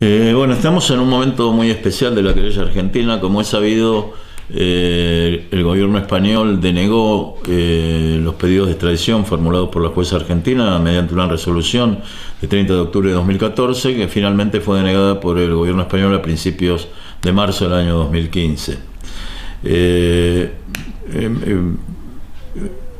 Bueno, estamos en un momento muy especial de la querella argentina. Como es sabido, el gobierno español denegó los pedidos de extradición formulados por la jueza argentina mediante una resolución de 30 de octubre de 2014 que finalmente fue denegada por el gobierno español a principios de marzo del año 2015.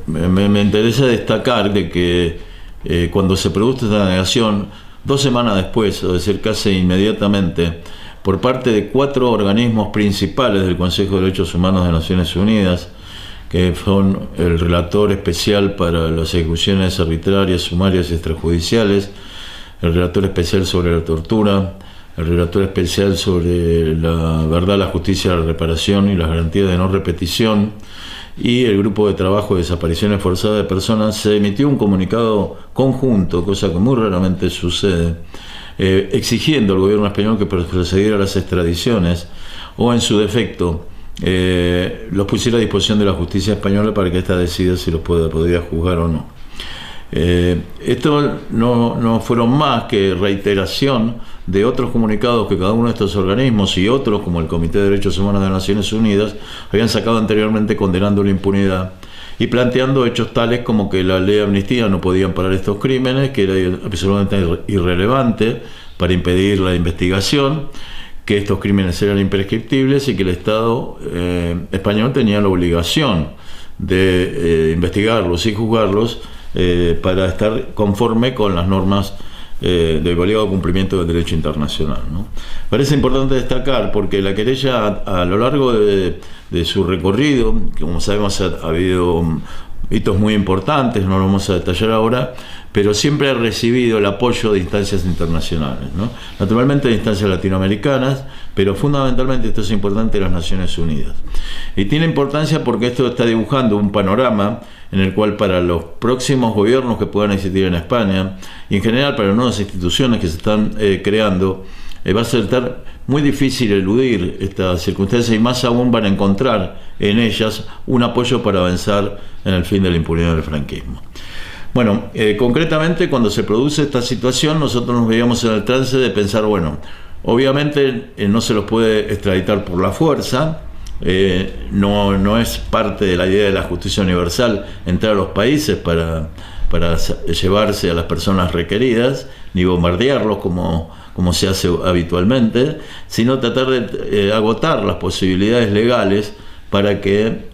Me interesa destacar de que cuando se produjo esta denegación, 2 semanas después, es decir, casi inmediatamente, por parte de 4 organismos principales del Consejo de Derechos Humanos de Naciones Unidas, que son el relator especial para las ejecuciones arbitrarias, sumarias y extrajudiciales, el relator especial sobre la tortura, el relator especial sobre la verdad, la justicia, la reparación y las garantías de no repetición, y el grupo de trabajo de desapariciones forzadas de personas, se emitió un comunicado conjunto, cosa que muy raramente sucede, exigiendo al gobierno español que procediera a las extradiciones o, en su defecto, los pusiera a disposición de la justicia española para que ésta decida si los podría juzgar o no. Esto no fueron más que reiteración de otros comunicados que cada uno de estos organismos y otros, como el Comité de Derechos Humanos de las Naciones Unidas, habían sacado anteriormente condenando la impunidad y planteando hechos tales como que la ley de amnistía no podía amparar estos crímenes, que era absolutamente irrelevante para impedir la investigación, que estos crímenes eran imprescriptibles y que el Estado español tenía la obligación de investigarlos y juzgarlos para estar conforme con las normas del obligado cumplimiento del derecho internacional, ¿no? Parece importante destacar porque la querella a lo largo de su recorrido, que como sabemos ha habido hitos muy importantes, no lo vamos a detallar ahora, pero siempre ha recibido el apoyo de instancias internacionales, ¿no? Naturalmente de instancias latinoamericanas, pero fundamentalmente, esto es importante, de las Naciones Unidas. Y tiene importancia porque esto está dibujando un panorama en el cual para los próximos gobiernos que puedan existir en España, y en general para las nuevas instituciones que se están creando, va a ser muy difícil eludir estas circunstancias y más aún van a encontrar en ellas un apoyo para avanzar en el fin de la impunidad del franquismo. Bueno, concretamente cuando se produce esta situación nosotros nos veíamos en el trance de pensar, bueno, obviamente no se los puede extraditar por la fuerza, no es parte de la idea de la justicia universal entrar a los países para llevarse a las personas requeridas, ni bombardearlos como se hace habitualmente, sino tratar de agotar las posibilidades legales para que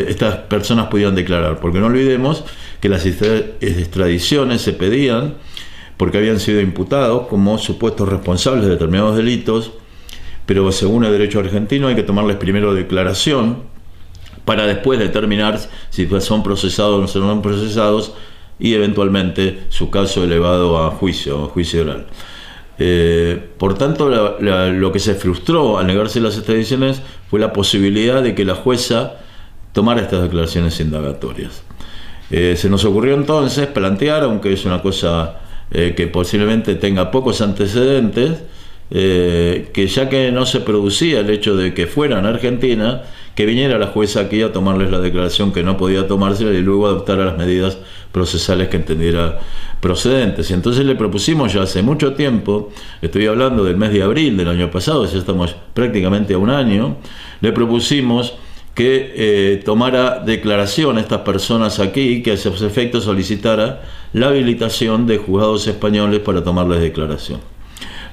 estas personas pudieran declarar, porque no olvidemos que las extradiciones se pedían porque habían sido imputados como supuestos responsables de determinados delitos, pero según el derecho argentino hay que tomarles primero declaración para después determinar si son procesados o no son procesados y eventualmente su caso elevado a juicio oral. Por tanto, lo que se frustró al negarse las extradiciones fue la posibilidad de que la jueza tomara estas declaraciones indagatorias. Se nos ocurrió entonces plantear, aunque es una cosa que posiblemente tenga pocos antecedentes, que ya que no se producía el hecho de que fueran a Argentina, que viniera la jueza aquí a tomarles la declaración que no podía tomársela y luego adoptara las medidas procesales que entendiera procedentes. Y entonces le propusimos ya hace mucho tiempo, estoy hablando del mes de abril del año pasado, ya estamos prácticamente a un año, le propusimos que tomara declaración a estas personas aquí, que a esos efectos solicitara la habilitación de juzgados españoles para tomarles declaración.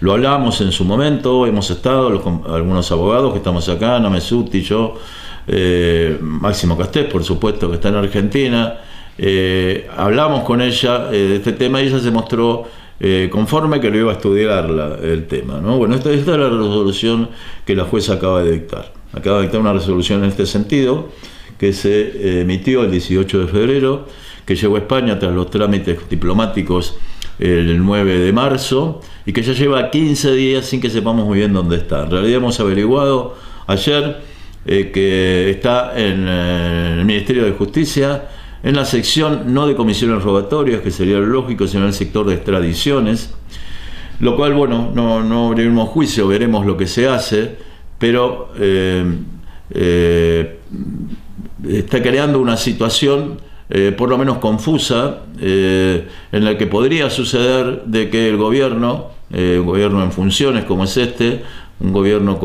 Lo hablamos en su momento, hemos estado algunos abogados que estamos acá, Ana Mesuti, yo, Máximo Castés, por supuesto, que está en Argentina. Hablamos con ella de este tema y ella se mostró conforme que lo iba a estudiar el tema, ¿no? Bueno, esta es la resolución que la jueza acaba de dictar. Acaba de dictar una resolución en este sentido, que se emitió el 18 de febrero, que llegó a España tras los trámites diplomáticos el 9 de marzo, y que ya lleva 15 días sin que sepamos muy bien dónde está. En realidad hemos averiguado ayer que está en el Ministerio de Justicia, en la sección no de comisiones rogatorias, que sería lo lógico, sino en el sector de extradiciones, lo cual, bueno, no abriremos juicio, veremos lo que se hace, pero está creando una situación por lo menos confusa, en la que podría suceder de que el gobierno un gobierno en funciones como es un gobierno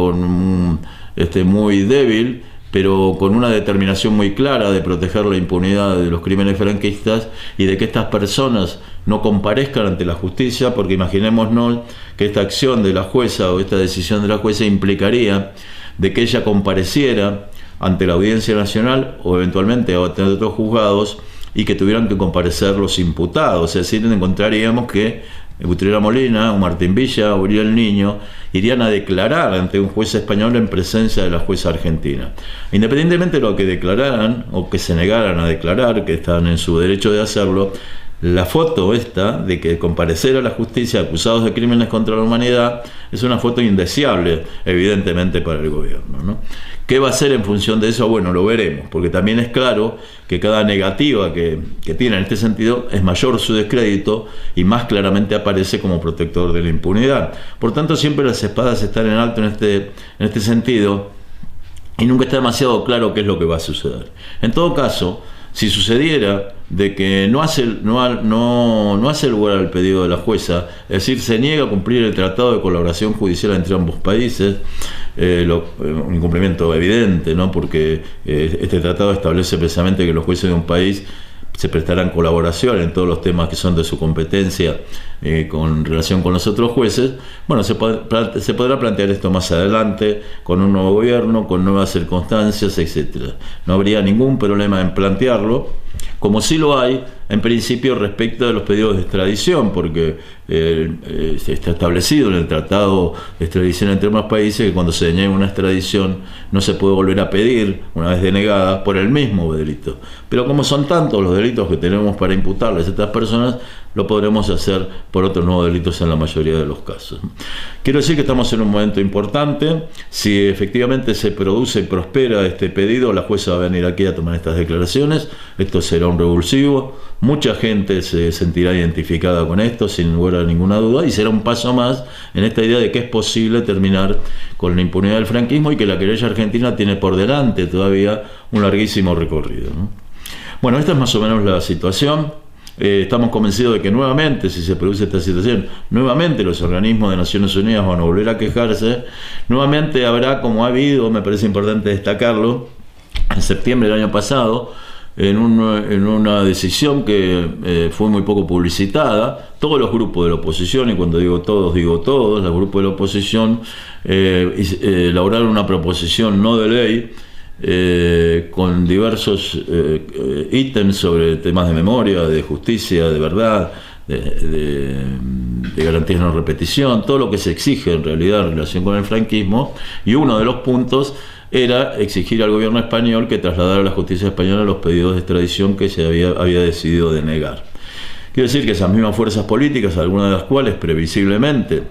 muy débil, pero con una determinación muy clara de proteger la impunidad de los crímenes franquistas y de que estas personas no comparezcan ante la justicia, porque imaginémonos que esta acción de la jueza o esta decisión de la jueza implicaría de que ella compareciera ante la Audiencia Nacional o eventualmente ante otros juzgados y que tuvieran que comparecer los imputados. Es decir, encontraríamos que Utrera Molina, o Martín Villa, o Uriel Niño irían a declarar ante un juez español en presencia de la jueza argentina. Independientemente de lo que declararan o que se negaran a declarar, que están en su derecho de hacerlo, la foto esta de que comparecer a la justicia acusados de crímenes contra la humanidad es una foto indeseable, evidentemente, para el gobierno, ¿no? ¿Qué va a hacer en función de eso? Bueno, lo veremos, porque también es claro que cada negativa que tiene en este sentido es mayor su descrédito y más claramente aparece como protector de la impunidad. Por tanto, siempre las espadas están en alto en este sentido y nunca está demasiado claro qué es lo que va a suceder. En todo caso, si sucediera de que no hace lugar al pedido de la jueza, es decir, se niega a cumplir el tratado de colaboración judicial entre ambos países, un incumplimiento evidente, ¿no? Porque este tratado establece precisamente que los jueces de un país se prestarán colaboración en todos los temas que son de su competencia con relación con los otros jueces. Bueno, se podrá plantear esto más adelante con un nuevo gobierno, con nuevas circunstancias, etc. No habría ningún problema en plantearlo, como sí lo hay en principio respecto de los pedidos de extradición, porque está establecido en el tratado de extradición entre ambos países que cuando se deniega una extradición no se puede volver a pedir una vez denegada por el mismo delito. Pero como son tantos los delitos que tenemos para imputarles a estas personas, lo podremos hacer por otros nuevos delitos en la mayoría de los casos. Quiero decir que estamos en un momento importante. Si efectivamente se produce y prospera este pedido, la jueza va a venir aquí a tomar estas declaraciones. Esto será un revulsivo. Mucha gente se sentirá identificada con esto, sin lugar a ninguna duda, y será un paso más en esta idea de que es posible terminar con la impunidad del franquismo y que la querella argentina tiene por delante todavía un larguísimo recorrido, ¿no? Bueno, esta es más o menos la situación. Estamos convencidos de que nuevamente, si se produce esta situación, nuevamente los organismos de Naciones Unidas van a volver a quejarse. Nuevamente habrá, como ha habido, me parece importante destacarlo, en septiembre del año pasado, en una decisión que fue muy poco publicitada, todos los grupos de la oposición, y cuando digo todos, los grupos de la oposición elaboraron una proposición no de ley con diversos ítems sobre temas de memoria, de justicia, de verdad, de garantías de no repetición, todo lo que se exige en realidad en relación con el franquismo, y uno de los puntos era exigir al gobierno español que trasladara a la justicia española los pedidos de extradición que se había decidido denegar. Quiero decir que esas mismas fuerzas políticas, algunas de las cuales previsiblemente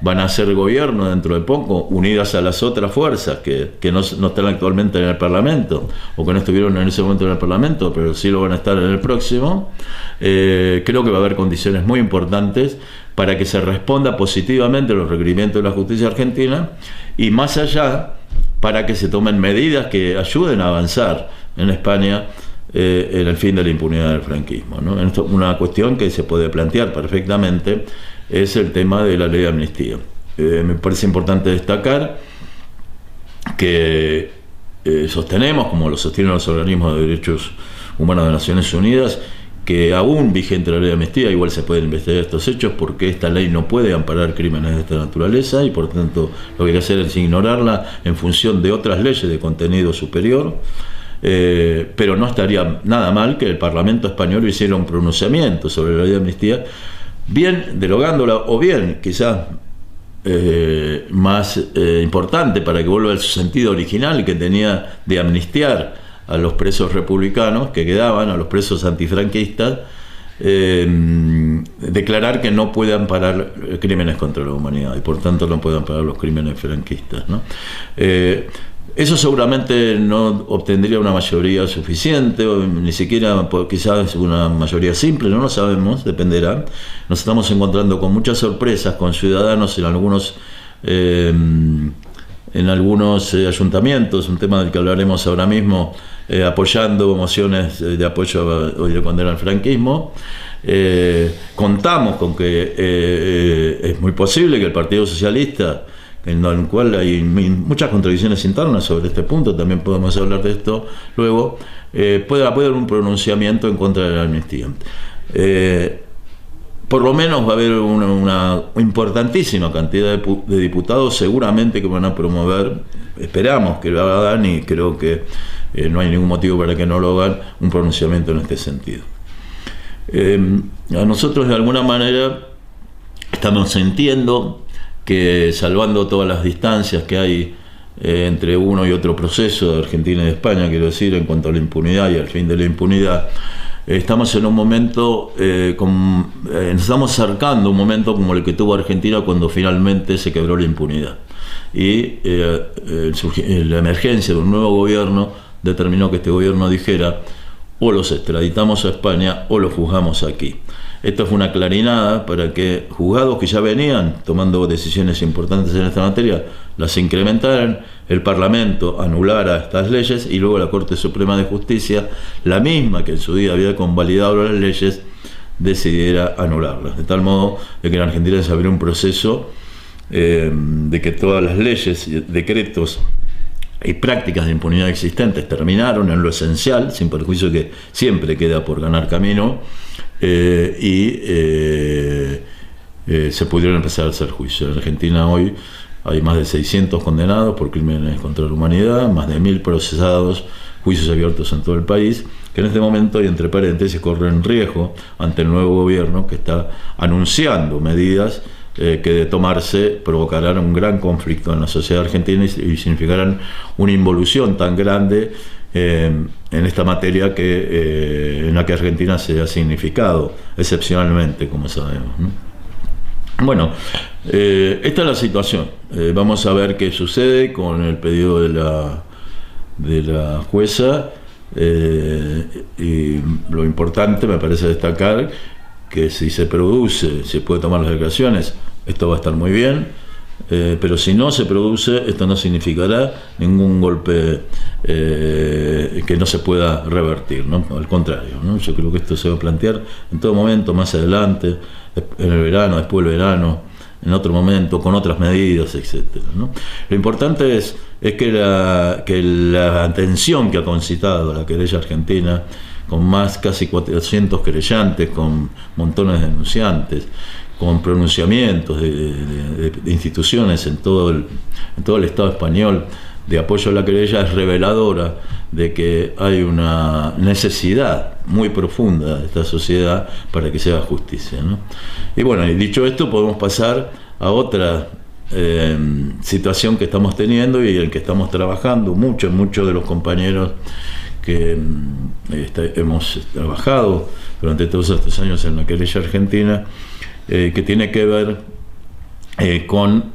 van a ser gobierno dentro de poco, unidas a las otras fuerzas que no están actualmente en el Parlamento, o que no estuvieron en ese momento en el Parlamento, pero sí lo van a estar en el próximo, creo que va a haber condiciones muy importantes para que se responda positivamente a los requerimientos de la justicia argentina, y más allá, para que se tomen medidas que ayuden a avanzar en España en el fin de la impunidad del franquismo, ¿no? Una cuestión que se puede plantear perfectamente es el tema de la ley de amnistía. Me parece importante destacar que sostenemos, como lo sostienen los organismos de derechos humanos de Naciones Unidas, que aún vigente la ley de amnistía, igual se pueden investigar estos hechos porque esta ley no puede amparar crímenes de esta naturaleza y por tanto lo que hay que hacer es ignorarla en función de otras leyes de contenido superior. Pero no estaría nada mal que el Parlamento español hiciera un pronunciamiento sobre la ley de amnistía, bien derogándola o bien quizás más importante para que vuelva a su sentido original que tenía de amnistiar a los presos republicanos que quedaban, a los presos antifranquistas, declarar que no puede amparar crímenes contra la humanidad y por tanto no puede amparar los crímenes franquistas, ¿no? Eso seguramente no obtendría una mayoría suficiente, o ni siquiera quizás una mayoría simple, no lo sabemos, dependerá. Nos estamos encontrando con muchas sorpresas, con ciudadanos en algunos ayuntamientos, un tema del que hablaremos ahora mismo, apoyando mociones de apoyo y de condena al franquismo. Contamos con que es muy posible que el Partido Socialista, en el cual hay muchas contradicciones internas sobre este punto, también podemos hablar de esto luego, pueda haber un pronunciamiento en contra de la amnistía. Por lo menos va a haber una importantísima cantidad de diputados seguramente que van a promover, esperamos que lo hagan, y creo que no hay ningún motivo para que no lo hagan, un pronunciamiento en este sentido. A nosotros de alguna manera estamos sintiendo que, salvando todas las distancias que hay entre uno y otro proceso de Argentina y de España, quiero decir, en cuanto a la impunidad y al fin de la impunidad, estamos en un momento, nos estamos acercando a un momento como el que tuvo Argentina cuando finalmente se quebró la impunidad. Y la emergencia de un nuevo gobierno determinó que este gobierno dijera: o los extraditamos a España o los juzgamos aquí. Esto fue una clarinada para que juzgados que ya venían tomando decisiones importantes en esta materia las incrementaran, el Parlamento anulara estas leyes y luego la Corte Suprema de Justicia, la misma que en su día había convalidado las leyes, decidiera anularlas. De tal modo de que en Argentina se abrió un proceso de que todas las leyes, decretos y prácticas de impunidad existentes terminaron en lo esencial, sin perjuicio que siempre queda por ganar camino, se pudieron empezar a hacer juicios. En Argentina hoy hay más de 600 condenados por crímenes contra la humanidad, más de 1000 procesados, juicios abiertos en todo el país, que en este momento, y entre paréntesis, corren riesgo ante el nuevo gobierno que está anunciando medidas que de tomarse provocarán un gran conflicto en la sociedad argentina y significarán una involución tan grande en esta materia en la que Argentina se ha significado excepcionalmente, como sabemos, ¿no? Bueno, esta es la situación. Vamos a ver qué sucede con el pedido de la jueza, y lo importante me parece destacar que si se produce, se puede tomar las declaraciones, esto va a estar muy bien, pero si no se produce, esto no significará ningún golpe que no se pueda revertir, ¿no? Al contrario, ¿no? Yo creo que esto se va a plantear en todo momento, más adelante, en el verano, después del verano, en otro momento, con otras medidas, etcétera, ¿no? Lo importante es que la atención que ha concitado la querella argentina, con más casi 400 querellantes, con montones de denunciantes, con pronunciamientos de instituciones en todo el Estado español de apoyo a la querella, es reveladora de que hay una necesidad muy profunda de esta sociedad para que se haga justicia, ¿no? Y bueno, y dicho esto, podemos pasar a otra situación que estamos teniendo y en que estamos trabajando muchos de los compañeros que hemos trabajado durante todos estos años en la querella argentina, que tiene que ver con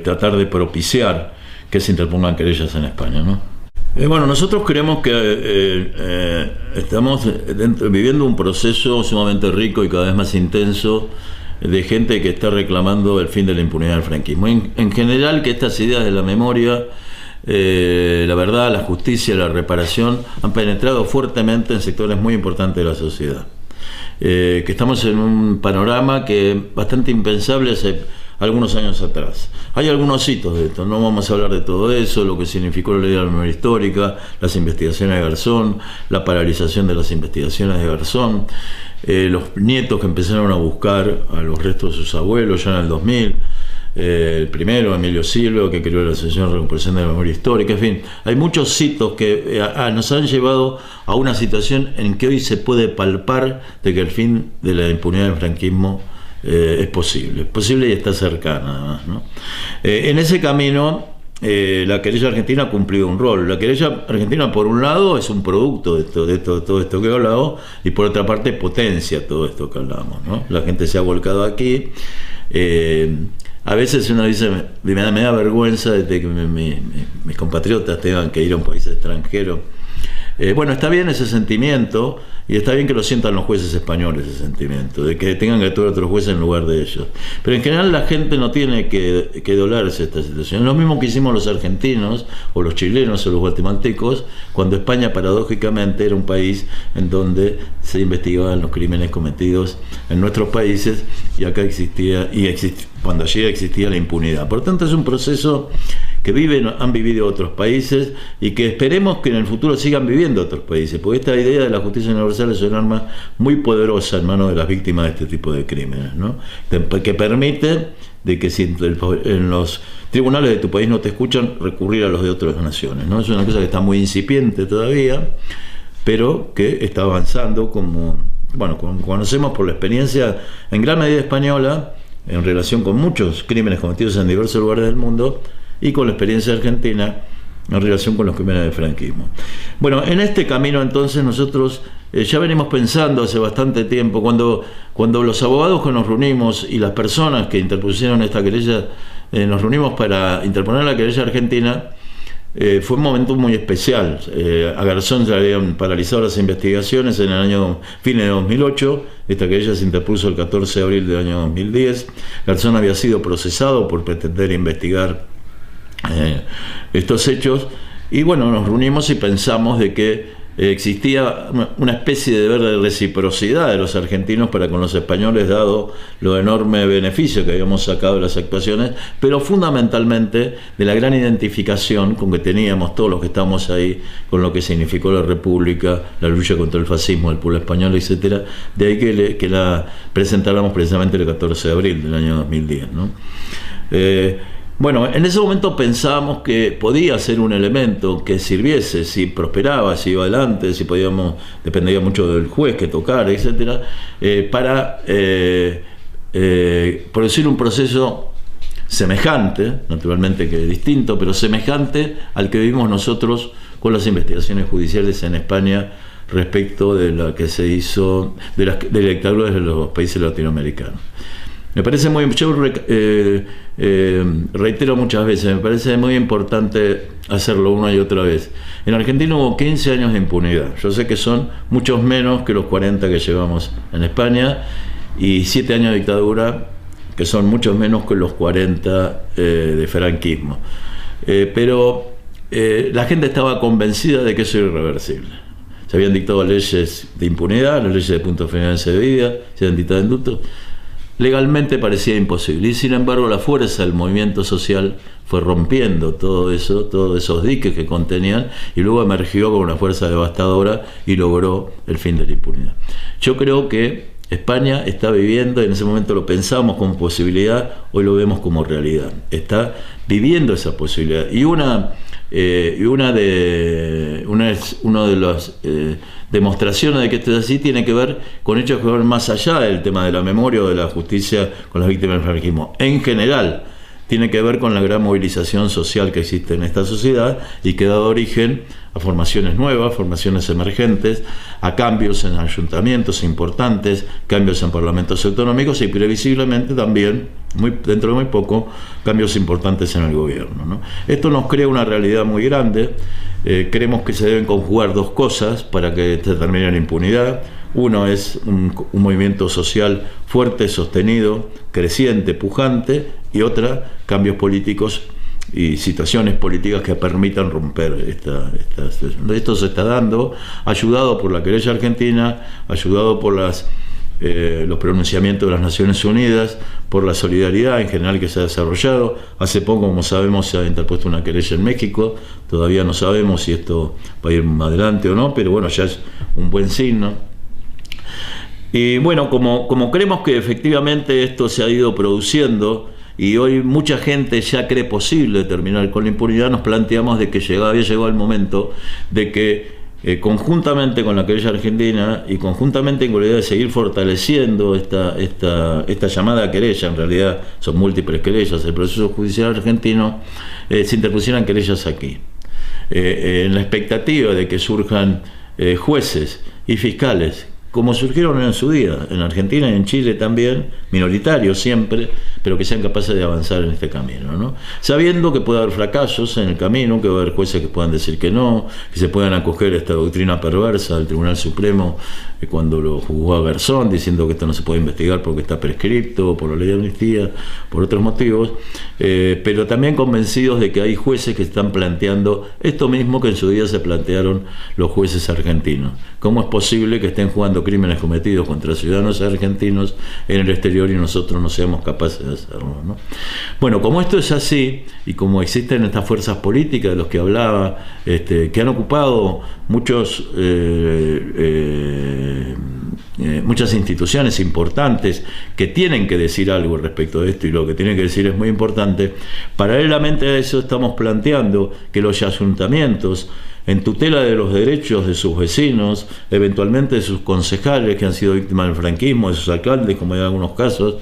tratar de propiciar que se interpongan querellas en España, ¿no? Bueno, nosotros creemos que estamos viviendo un proceso sumamente rico y cada vez más intenso de gente que está reclamando el fin de la impunidad del franquismo. En general, que estas ideas de la memoria, la verdad, la justicia, la reparación han penetrado fuertemente en sectores muy importantes de la sociedad. Que estamos en un panorama que bastante impensable hace algunos años atrás. Hay algunos hitos de esto, no vamos a hablar de todo eso, lo que significó la ley de la memoria histórica, las investigaciones de Garzón, la paralización de las investigaciones de Garzón, los nietos que empezaron a buscar a los restos de sus abuelos ya en el 2000, el primero, Emilio Silva, que creó la Asociación de Recuperación de la Memoria Histórica. En fin, hay muchos hitos que nos han llevado a una situación en que hoy se puede palpar de que el fin de la impunidad del franquismo es posible y está cercana, además, ¿no? En ese camino, la querella argentina ha cumplido un rol. La querella argentina, por un lado, es un producto de todo esto que he hablado, y por otra parte potencia todo esto que hablamos, ¿no? La gente se ha volcado aquí. A veces uno dice, me da vergüenza de que mis compatriotas tengan que ir a un país extranjero Bueno, está bien ese sentimiento, y está bien que lo sientan los jueces españoles, ese sentimiento, de que tengan que actuar otros jueces en lugar de ellos. Pero en general la gente no tiene que dolerse esta situación. Lo mismo que hicimos los argentinos, o los chilenos, o los guatemaltecos, cuando España paradójicamente era un país en donde se investigaban los crímenes cometidos en nuestros países, y acá cuando allí existía la impunidad. Por tanto, es un proceso que han vivido otros países, y que esperemos que en el futuro sigan viviendo otros países, porque esta idea de la justicia universal es un arma muy poderosa en manos de las víctimas de este tipo de crímenes, ¿no? Que permite de que si en los tribunales de tu país no te escuchan, recurrir a los de otras naciones, ¿no? Es una cosa que está muy incipiente todavía, pero que está avanzando, como conocemos por la experiencia en gran medida española, en relación con muchos crímenes cometidos en diversos lugares del mundo, y con la experiencia argentina en relación con los crímenes del franquismo. Bueno, en este camino entonces nosotros ya venimos pensando hace bastante tiempo, cuando los abogados que nos reunimos y las personas que interpusieron esta querella, nos reunimos para interponer la querella argentina, fue un momento muy especial. A Garzón ya habían paralizado las investigaciones en el fin de 2008, esta querella se interpuso el 14 de abril del año 2010, Garzón había sido procesado por pretender investigar estos hechos, y bueno, nos reunimos y pensamos de que existía una especie de deber de reciprocidad de los argentinos para con los españoles, dado lo enorme beneficio que habíamos sacado de las actuaciones, pero fundamentalmente de la gran identificación con que teníamos todos los que estamos ahí con lo que significó la República, la lucha contra el fascismo del pueblo español, etcétera. De ahí que la presentáramos precisamente el 14 de abril del año 2010, ¿no? Bueno, en ese momento pensábamos que podía ser un elemento que sirviese, si prosperaba, si iba adelante, dependía mucho del juez que tocara, etcétera, para producir un proceso semejante, naturalmente que distinto, pero semejante al que vivimos nosotros con las investigaciones judiciales en España respecto de la que se hizo de las dictaduras de los países latinoamericanos. Me parece reitero muchas veces, me parece muy importante hacerlo una y otra vez. En Argentina hubo 15 años de impunidad. Yo sé que son muchos menos que los 40 que llevamos en España, y 7 años de dictadura, que son muchos menos que los 40 de franquismo. Pero la gente estaba convencida de que eso era irreversible. Se habían dictado leyes de impunidad, las leyes de punto final de vida, se habían dictado indultos. Legalmente parecía imposible, y sin embargo la fuerza del movimiento social fue rompiendo todo eso, todos esos diques que contenían, y luego emergió con una fuerza devastadora y logró el fin de la impunidad. Yo creo que España está viviendo, en ese momento lo pensamos como posibilidad, hoy lo vemos como realidad. Está viviendo esa posibilidad, y una de las demostraciones de que esto es así tiene que ver con hechos que van más allá del tema de la memoria o de la justicia con las víctimas del franquismo. En general, tiene que ver con la gran movilización social que existe en esta sociedad, y que ha dado origen a formaciones nuevas, formaciones emergentes, a cambios en ayuntamientos importantes, cambios en parlamentos autonómicos, y previsiblemente también, dentro de muy poco, cambios importantes en el gobierno, ¿no? Esto nos crea una realidad muy grande. Creemos que se deben conjugar dos cosas para que se termine la impunidad. Uno es un movimiento social fuerte, sostenido, creciente, pujante, y otra, cambios políticos y situaciones políticas que permitan romper esto se está dando, ayudado por la querella argentina, ayudado por los pronunciamientos de las Naciones Unidas, por la solidaridad en general que se ha desarrollado. Hace poco, como sabemos, se ha interpuesto una querella en México. Todavía no sabemos si esto va a ir más adelante o no, pero bueno, ya es un buen signo. Y bueno, como creemos que efectivamente esto se ha ido produciendo, y hoy mucha gente ya cree posible terminar con la impunidad, nos planteamos de que había llegado el momento de que conjuntamente con la querella argentina y conjuntamente con la idea de seguir fortaleciendo esta llamada querella, en realidad son múltiples querellas, el proceso judicial argentino, se interpusieran querellas aquí, en la expectativa de que surjan jueces y fiscales, como surgieron en su día, en Argentina y en Chile también, minoritarios siempre, pero que sean capaces de avanzar en este camino, ¿no? Sabiendo que puede haber fracasos en el camino, que va a haber jueces que puedan decir que no, que se puedan acoger a esta doctrina perversa del Tribunal Supremo cuando lo juzgó a Garzón, diciendo que esto no se puede investigar porque está prescripto, por la ley de amnistía, por otros motivos, pero también convencidos de que hay jueces que están planteando esto mismo que en su día se plantearon los jueces argentinos. ¿Cómo es posible que estén jugando crímenes cometidos contra ciudadanos argentinos en el exterior y nosotros no seamos capaces de hacerlo, ¿no? Bueno, como esto es así, y como existen estas fuerzas políticas de los que hablaba, que han ocupado muchas instituciones importantes que tienen que decir algo respecto de esto, y lo que tienen que decir es muy importante, paralelamente a eso estamos planteando que los ayuntamientos, en tutela de los derechos de sus vecinos, eventualmente de sus concejales que han sido víctimas del franquismo, de sus alcaldes, como en algunos casos,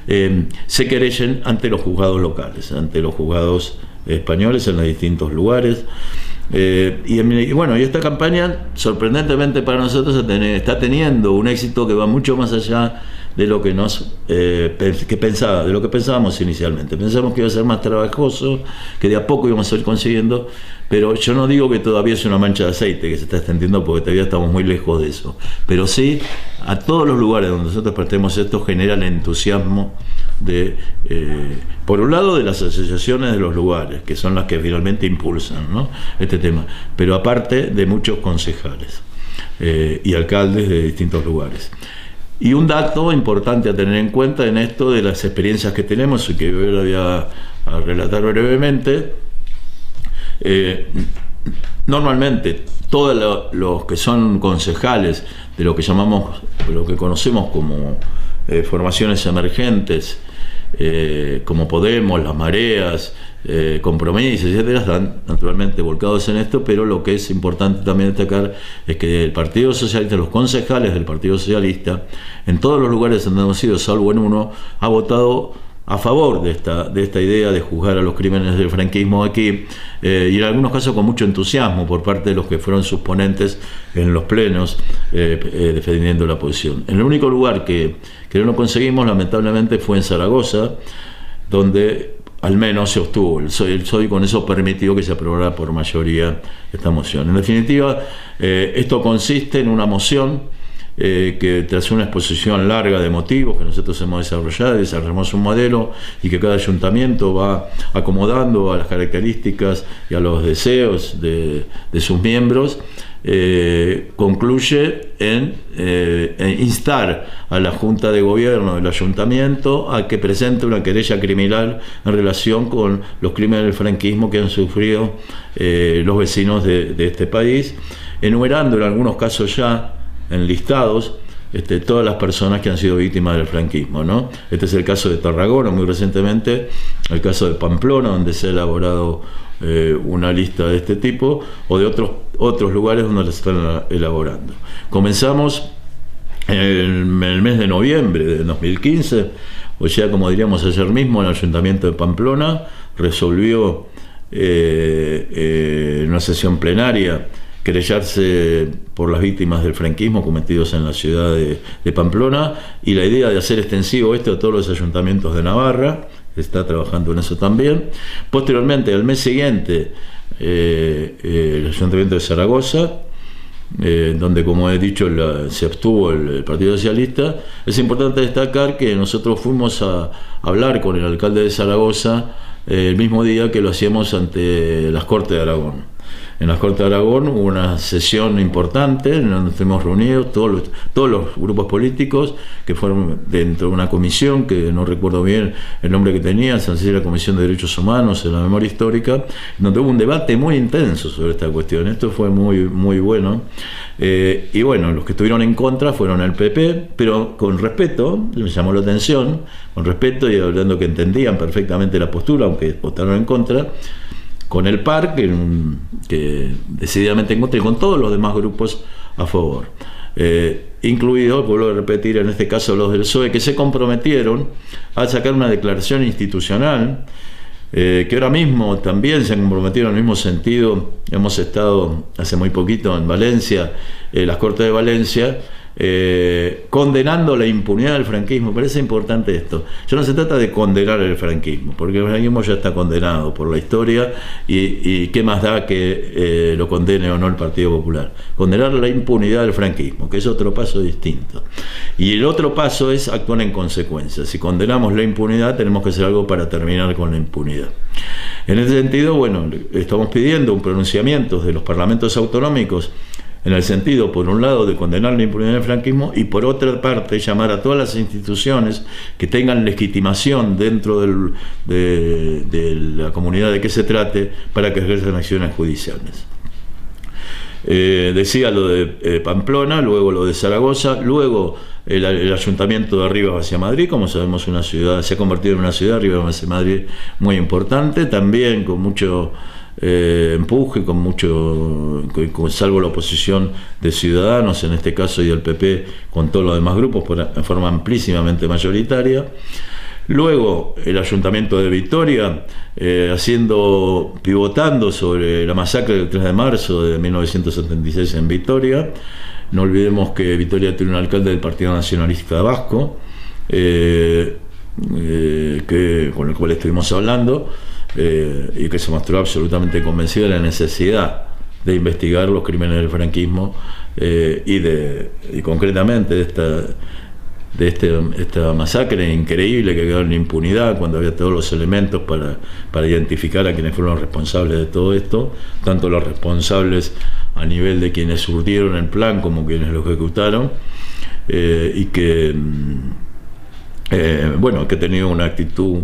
se querellen ante los juzgados locales, ante los juzgados españoles en los distintos lugares. Y bueno, y esta campaña, sorprendentemente para nosotros, está teniendo un éxito que va mucho más allá de lo que de lo que pensábamos inicialmente. Pensamos que iba a ser más trabajoso, que de a poco íbamos a ir consiguiendo, pero yo no digo que todavía es una mancha de aceite que se está extendiendo, porque todavía estamos muy lejos de eso. Pero sí, a todos los lugares donde nosotros partemos esto genera el entusiasmo por un lado de las asociaciones de los lugares, que son las que finalmente impulsan, ¿no?, este tema, pero aparte de muchos concejales y alcaldes de distintos lugares. Y un dato importante a tener en cuenta en esto de las experiencias que tenemos, y que yo voy a relatar brevemente, normalmente todos los que son concejales de lo que conocemos como formaciones emergentes, como Podemos, Las Mareas, Compromiso, etcétera, están naturalmente volcados en esto, pero lo que es importante también destacar es que el Partido Socialista, los concejales del Partido Socialista, en todos los lugares donde hemos ido, salvo en uno, ha votado a favor de esta idea de juzgar a los crímenes del franquismo aquí, y en algunos casos con mucho entusiasmo por parte de los que fueron sus ponentes en los plenos, defendiendo la posición. En el único lugar que no lo conseguimos, lamentablemente, fue en Zaragoza, donde al menos se obtuvo el PSOE, con eso permitió que se aprobara por mayoría esta moción. En definitiva, esto consiste en una moción que tras una exposición larga de motivos que nosotros hemos desarrollamos un modelo, y que cada ayuntamiento va acomodando a las características y a los deseos de sus miembros, concluye en instar a la Junta de Gobierno del Ayuntamiento a que presente una querella criminal en relación con los crímenes del franquismo que han sufrido los vecinos de este país, enumerando en algunos casos ya enlistados todas las personas que han sido víctimas del franquismo, ¿no? Este es el caso de Tarragona, muy recientemente, el caso de Pamplona, donde se ha elaborado una lista de este tipo, o de otros lugares donde la están elaborando. Comenzamos en el mes de noviembre de 2015, o sea, como diríamos ayer mismo, el Ayuntamiento de Pamplona resolvió en una sesión plenaria querellarse por las víctimas del franquismo cometidos en la ciudad de Pamplona, y la idea de hacer extensivo esto a todos los ayuntamientos de Navarra, está trabajando en eso también. Posteriormente, al mes siguiente, el Ayuntamiento de Zaragoza, donde, como he dicho, se abstuvo el Partido Socialista. Es importante destacar que nosotros fuimos a hablar con el alcalde de Zaragoza el mismo día que lo hacíamos ante las Cortes de Aragón. En las Cortes de Aragón hubo una sesión importante en donde estuvimos reunidos todos los grupos políticos, que fueron dentro de una comisión que no recuerdo bien el nombre que tenía, la Comisión de Derechos Humanos en la Memoria Histórica, donde hubo un debate muy intenso sobre esta cuestión. Esto fue muy, muy bueno. Y bueno, los que estuvieron en contra fueron el PP, pero con respeto, me llamó la atención, con respeto, y hablando que entendían perfectamente la postura, aunque votaron en contra, con el PAR, que decididamente en contra, y con todos los demás grupos a favor, incluidos, vuelvo a repetir, en este caso los del PSOE, que se comprometieron a sacar una declaración institucional, que ahora mismo también se han comprometido en el mismo sentido. Hemos estado hace muy poquito en Valencia, las Cortes de Valencia, condenando la impunidad del franquismo. Me parece importante esto. Ya no se trata de condenar el franquismo, porque el franquismo ya está condenado por la historia y qué más da que lo condene o no el Partido Popular. Condenar la impunidad del franquismo, que es otro paso distinto. Y el otro paso es actuar en consecuencia. Si condenamos la impunidad, tenemos que hacer algo para terminar con la impunidad. En ese sentido, bueno, estamos pidiendo un pronunciamiento de los parlamentos autonómicos en el sentido, por un lado, de condenar la impunidad del franquismo y por otra parte, llamar a todas las instituciones que tengan legitimación dentro de la comunidad de que se trate para que ejerzan acciones judiciales. Decía lo de Pamplona, luego lo de Zaragoza, luego el ayuntamiento de Rivas hacia Madrid. Como sabemos, una ciudad se ha convertido en una ciudad, Rivas hacia Madrid, muy importante, también con mucho empuje, salvo la oposición de Ciudadanos en este caso y del PP con todos los demás grupos en forma amplísimamente mayoritaria. Luego el ayuntamiento de Vitoria pivotando sobre la masacre del 3 de marzo de 1976 en Vitoria. No olvidemos que Vitoria tiene un alcalde del Partido Nacionalista Vasco, con el cual estuvimos hablando, y que se mostró absolutamente convencido de la necesidad de investigar los crímenes del franquismo y concretamente de esta masacre increíble que quedó en la impunidad, cuando había todos los elementos para identificar a quienes fueron los responsables de todo esto, tanto los responsables a nivel de quienes urdieron el plan como quienes lo ejecutaron, y que que ha tenido una actitud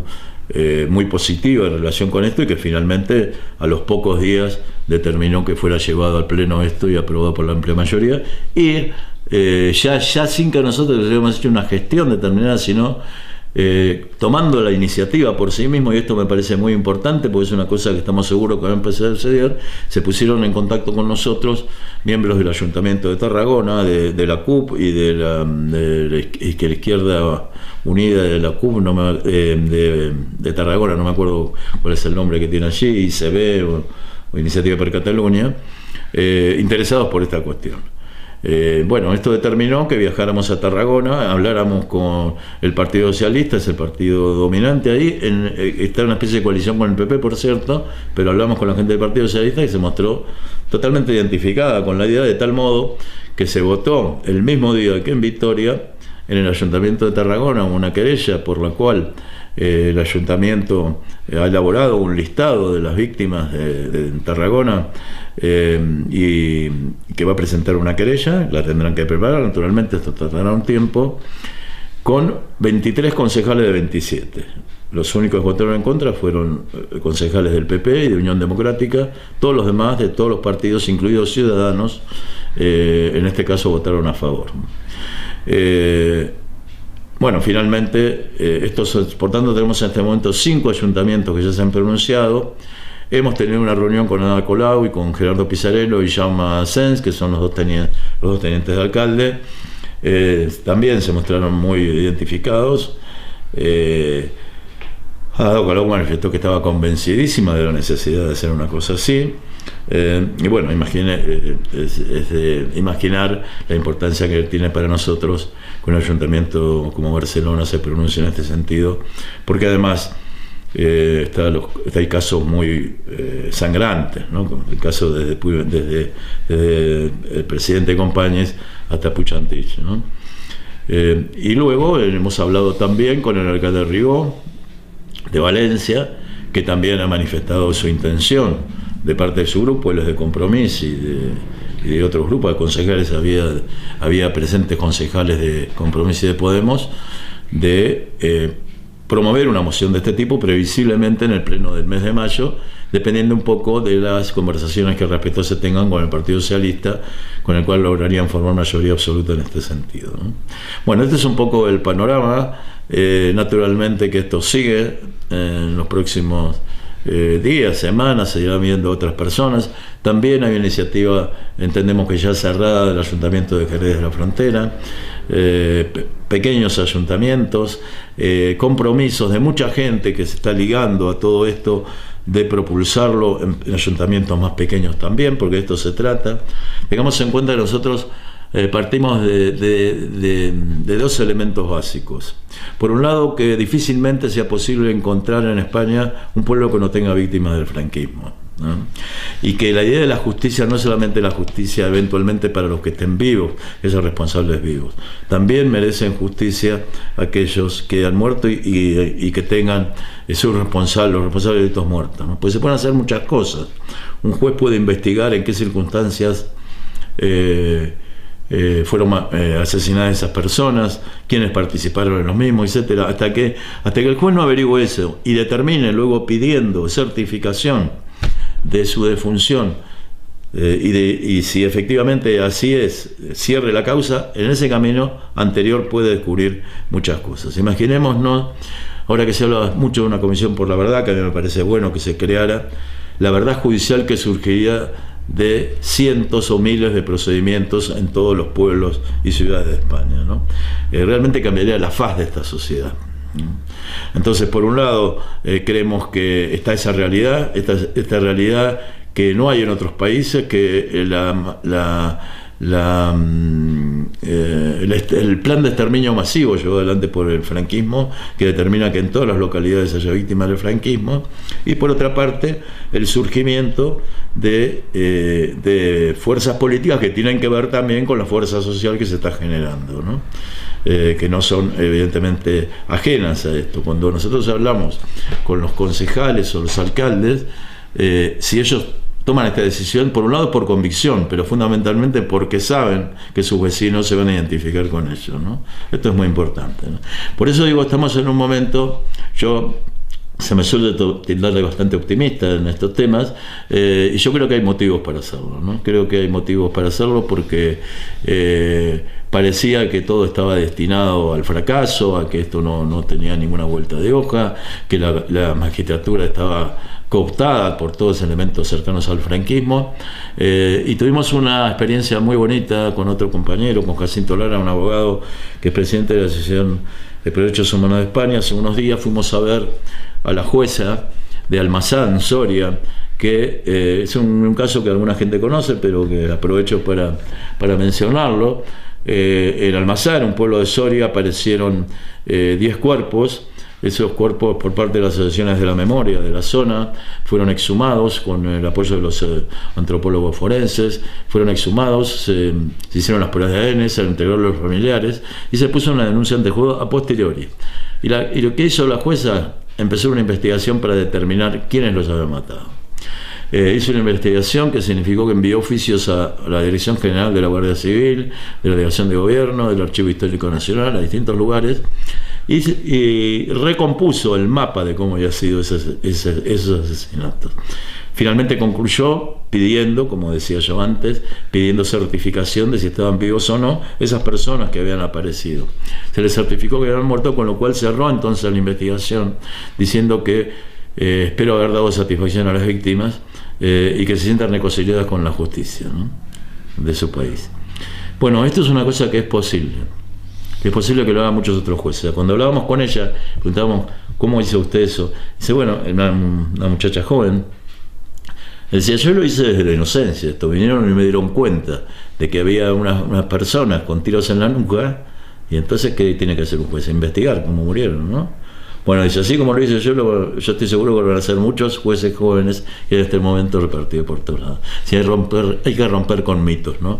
muy positiva en relación con esto y que finalmente a los pocos días determinó que fuera llevado al pleno esto y aprobado por la amplia mayoría, y ya sin que nosotros hayamos hecho una gestión determinada, sino tomando la iniciativa por sí mismo, y esto me parece muy importante porque es una cosa que estamos seguros que va a empezar a suceder. Se pusieron en contacto con nosotros miembros del Ayuntamiento de Tarragona, de la CUP y de la Izquierda Unida de la CUP, de Tarragona, no me acuerdo cuál es el nombre que tiene allí, ICB o Iniciativa per Cataluña, interesados por esta cuestión. Esto determinó que viajáramos a Tarragona, habláramos con el Partido Socialista, es el partido dominante ahí, está en una especie de coalición con el PP, por cierto, pero hablamos con la gente del Partido Socialista y se mostró totalmente identificada con la idea, de tal modo que se votó el mismo día que en Vitoria, en el Ayuntamiento de Tarragona, una querella por la cual el Ayuntamiento ha elaborado un listado de las víctimas de Tarragona, y que va a presentar una querella. La tendrán que preparar, naturalmente esto tardará un tiempo, con 23 concejales de 27. Los únicos que votaron en contra fueron concejales del PP y de Unión Democrática. Todos los demás, de todos los partidos, incluidos Ciudadanos, en este caso votaron a favor. Finalmente, por tanto tenemos en este momento 5 ayuntamientos que ya se han pronunciado. Hemos tenido una reunión con Ada Colau y con Gerardo Pizarello y Jaume Sens, que son los dos tenientes de alcalde. También se mostraron muy identificados. Ada Colau manifestó que estaba convencidísima de la necesidad de hacer una cosa así. Imaginar la importancia que tiene para nosotros que un ayuntamiento como Barcelona se pronuncie en este sentido, porque además hay casos muy sangrantes, ¿no? Como el caso desde el presidente Companys hasta Puigdemont, ¿no? Y luego hemos hablado también con el alcalde Ribó de Valencia, que también ha manifestado su intención de parte de su grupo, él es de Compromís y de otros grupos de concejales, había presentes concejales de Compromís y de Podemos, de promover una moción de este tipo previsiblemente en el pleno del mes de mayo, dependiendo un poco de las conversaciones que al respecto se tengan con el Partido Socialista, con el cual lograrían formar mayoría absoluta en este sentido, ¿no? Bueno, este es un poco el panorama. Naturalmente que esto sigue en los próximos días, semanas, se irán viendo otras personas. También hay una iniciativa, entendemos que ya cerrada, del Ayuntamiento de Jerez de la Frontera, pequeños ayuntamientos, compromisos de mucha gente que se está ligando a todo esto, de propulsarlo en ayuntamientos más pequeños también, porque de esto se trata. Tengamos en cuenta que nosotros partimos de dos elementos básicos. Por un lado, que difícilmente sea posible encontrar en España un pueblo que no tenga víctimas del franquismo, ¿no? Y que la idea de la justicia no es solamente la justicia eventualmente para los que estén vivos, esos responsables vivos, también merecen justicia aquellos que han muerto y que tengan sus responsables, los responsables de estos muertos, ¿no? Pues se pueden hacer muchas cosas. Un juez puede investigar en qué circunstancias fueron asesinadas esas personas, quiénes participaron en los mismos, etcétera, hasta que el juez no averigüe eso y determine luego, pidiendo certificación de su defunción, y si efectivamente así es, cierre la causa, en ese camino anterior puede descubrir muchas cosas. Imaginémonos, ahora que se habla mucho de una comisión por la verdad, que a mí me parece bueno que se creara, la verdad judicial que surgiría de cientos o miles de procedimientos en todos los pueblos y ciudades de España, ¿no? Realmente cambiaría la faz de esta sociedad. Entonces, por un lado, creemos que está esa realidad, esta realidad que no hay en otros países, que el plan de exterminio masivo llevado adelante por el franquismo, que determina que en todas las localidades haya víctimas del franquismo, y por otra parte el surgimiento de fuerzas políticas que tienen que ver también con la fuerza social que se está generando, ¿no? Que no son evidentemente ajenas a esto. Cuando nosotros hablamos con los concejales o los alcaldes, si ellos toman esta decisión, por un lado por convicción, pero fundamentalmente porque saben que sus vecinos se van a identificar con ellos, ¿no? Esto es muy importante, ¿no? Por eso digo, estamos en un momento, se me suele tildar de bastante optimista en estos temas, y yo creo que hay motivos para hacerlo, ¿no? Creo que hay motivos para hacerlo porque parecía que todo estaba destinado al fracaso, a que esto no tenía ninguna vuelta de hoja, que la magistratura estaba cooptada por todos los elementos cercanos al franquismo, y tuvimos una experiencia muy bonita con otro compañero, con Jacinto Lara, un abogado que es presidente de la Asociación de Derechos Humanos de España. Hace unos días fuimos a ver a la jueza de Almazán, Soria, que es un caso que alguna gente conoce, pero que aprovecho para mencionarlo. En Almazán, un pueblo de Soria, aparecieron 10 cuerpos. Esos cuerpos, por parte de las asociaciones de la memoria de la zona, fueron exhumados con el apoyo de los antropólogos forenses, fueron exhumados, se hicieron las pruebas de ADN, se integraron los familiares y se puso una denuncia ante juez a posteriori. Y lo que hizo la jueza, empezó una investigación para determinar quiénes los habían matado. Hizo una investigación que significó que envió oficios a la Dirección General de la Guardia Civil, de la Delegación de Gobierno, del Archivo Histórico Nacional, a distintos lugares, y recompuso el mapa de cómo había sido esos asesinatos. Finalmente concluyó pidiendo, como decía yo antes, pidiendo certificación de si estaban vivos o no esas personas que habían aparecido. Se les certificó que habían muerto, con lo cual cerró entonces la investigación, diciendo que espero haber dado satisfacción a las víctimas y que se sientan reconciliadas con la justicia, ¿no?, de su país. Bueno, esto es una cosa que es posible. Es posible que lo hagan muchos otros jueces. Cuando hablábamos con ella, preguntábamos, ¿cómo hizo usted eso? Dice, bueno, una muchacha joven, decía, yo lo hice desde la inocencia. Esto vinieron y me dieron cuenta de que había unas personas con tiros en la nuca, y entonces, ¿qué tiene que hacer un juez? Investigar cómo murieron, ¿no? Bueno, dice, así como lo hice yo estoy seguro que van a ser muchos jueces jóvenes y en este momento repartidos por todos lados. Si hay que romper con mitos, ¿no?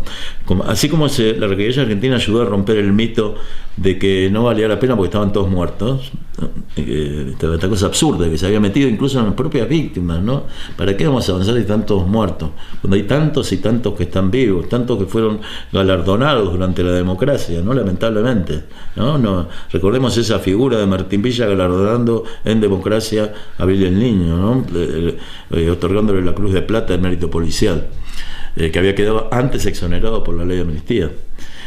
Así como la Requerella Argentina ayudó a romper el mito de que no valía la pena porque estaban todos muertos, esta cosa absurda que se había metido incluso en las propias víctimas, ¿no? ¿Para qué vamos a avanzar si están todos muertos? Cuando hay tantos y tantos que están vivos, tantos que fueron galardonados durante la democracia, ¿no? Lamentablemente, ¿no? Recordemos esa figura de Martín Villa galardonando en democracia a Billy el Niño, ¿no? Otorgándole la Cruz de Plata de Mérito Policial, que había quedado antes exonerado por la ley de amnistía.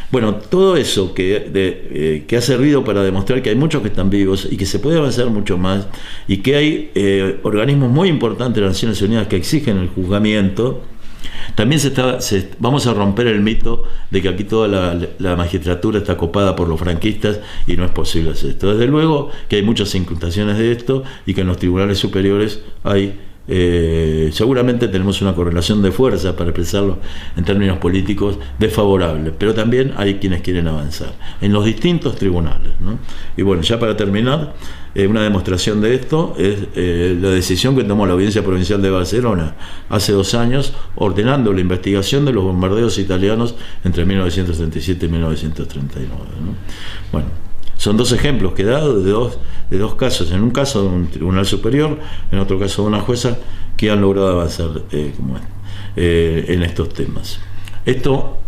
Bueno, todo eso que ha servido para demostrar que hay muchos que están vivos y que se puede avanzar mucho más, y que hay organismos muy importantes de las Naciones Unidas que exigen el juzgamiento. También vamos a romper el mito de que aquí toda la magistratura está copada por los franquistas y no es posible hacer esto. Desde luego que hay muchas incrustaciones de esto y que en los tribunales superiores hay seguramente tenemos una correlación de fuerza, para expresarlo en términos políticos, desfavorable, pero también hay quienes quieren avanzar en los distintos tribunales, ¿no? Y bueno, ya para terminar, una demostración de esto es la decisión que tomó la Audiencia Provincial de Barcelona hace 2 años, ordenando la investigación de los bombardeos italianos entre 1937 y 1939, ¿no? Bueno, son 2 ejemplos que he dado de dos casos, en un caso de un tribunal superior, en otro caso de una jueza, que han logrado avanzar en estos temas. Esto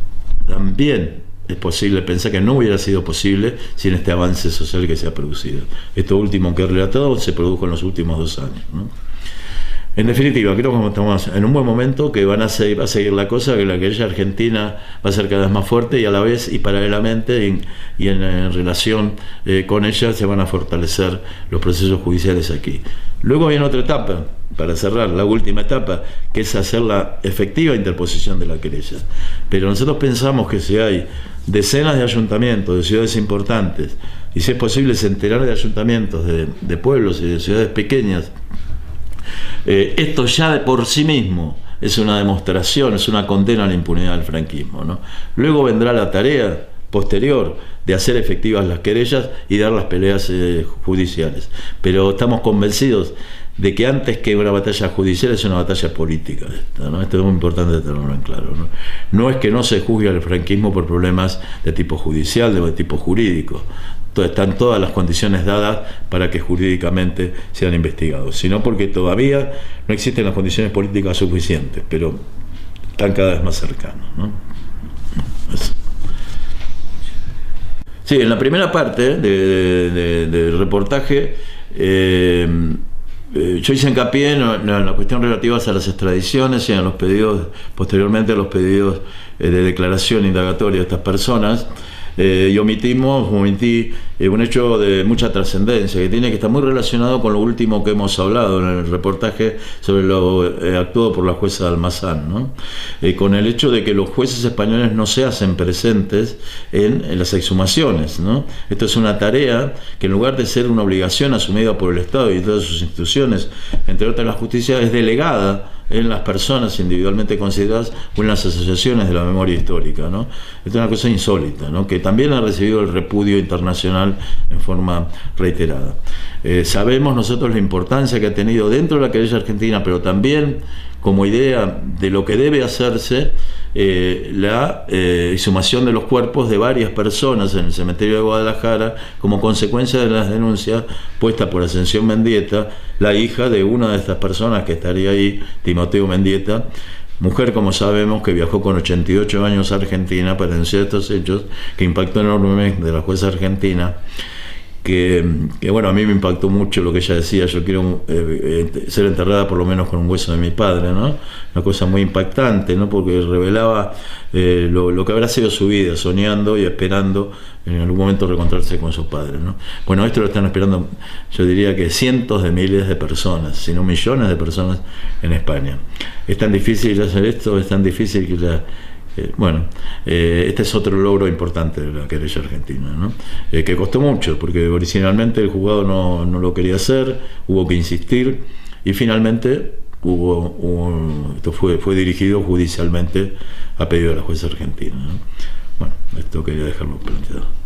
también es posible pensar que no hubiera sido posible sin este avance social que se ha producido. Esto último que he relatado se produjo en los últimos 2 años, ¿no? En definitiva, creo que estamos en un buen momento, que va a seguir la cosa, que la querella argentina va a ser cada vez más fuerte, y a la vez y paralelamente y en relación con ella se van a fortalecer los procesos judiciales aquí. Luego viene otra etapa, para cerrar, la última etapa, que es hacer la efectiva interposición de la querella. Pero nosotros pensamos que si hay decenas de ayuntamientos, de ciudades importantes, y si es posible centenares de ayuntamientos de pueblos y de ciudades pequeñas, esto ya de por sí mismo es una demostración, es una condena a la impunidad del franquismo, ¿no? Luego vendrá la tarea posterior de hacer efectivas las querellas y dar las peleas judiciales. Pero estamos convencidos de que antes que una batalla judicial es una batalla política, ¿no? Esto es muy importante tenerlo en claro, ¿no? No es que no se juzgue al franquismo por problemas de tipo judicial, de tipo jurídico. Están todas las condiciones dadas para que jurídicamente sean investigados, sino porque todavía no existen las condiciones políticas suficientes, pero están cada vez más cercanos, ¿no? Eso. Sí, en la primera parte del reportaje yo hice hincapié en la cuestión relativa a las extradiciones y en los pedidos, posteriormente a los pedidos de declaración indagatoria de estas personas. Y omití un hecho de mucha trascendencia, que está muy relacionado con lo último que hemos hablado en el reportaje sobre lo actuado por la jueza Almazán, ¿no? Con el hecho de que los jueces españoles no se hacen presentes en las exhumaciones, ¿no? Esto es una tarea que, en lugar de ser una obligación asumida por el Estado y todas sus instituciones, entre otras la justicia, es delegada en las personas individualmente consideradas o en las asociaciones de la memoria histórica, ¿no? Esto es una cosa insólita, ¿no? Que también ha recibido el repudio internacional en forma reiterada. Sabemos nosotros la importancia que ha tenido dentro de la querella argentina, pero también como idea de lo que debe hacerse la exhumación de los cuerpos de varias personas en el cementerio de Guadalajara, como consecuencia de las denuncias puestas por Ascensión Mendieta, la hija de una de estas personas que estaría ahí, Timoteo Mendieta, mujer, como sabemos, que viajó con 88 años a Argentina para denunciar estos hechos, que impactó enormemente de la jueza argentina. Que bueno, a mí me impactó mucho lo que ella decía: yo quiero ser enterrada por lo menos con un hueso de mi padre, ¿no? Una cosa muy impactante, ¿no? Porque revelaba lo que habrá sido su vida, soñando y esperando en algún momento reencontrarse con su padre, ¿no? Bueno, esto lo están esperando, yo diría que cientos de miles de personas, si no millones de personas en España. Es tan difícil hacer esto, es tan difícil que este es otro logro importante de la querella argentina, ¿no? Que costó mucho, porque originalmente el juzgado no lo quería hacer, hubo que insistir, y finalmente esto fue dirigido judicialmente a pedido de la jueza argentina, ¿no? Bueno, esto quería dejarlo planteado.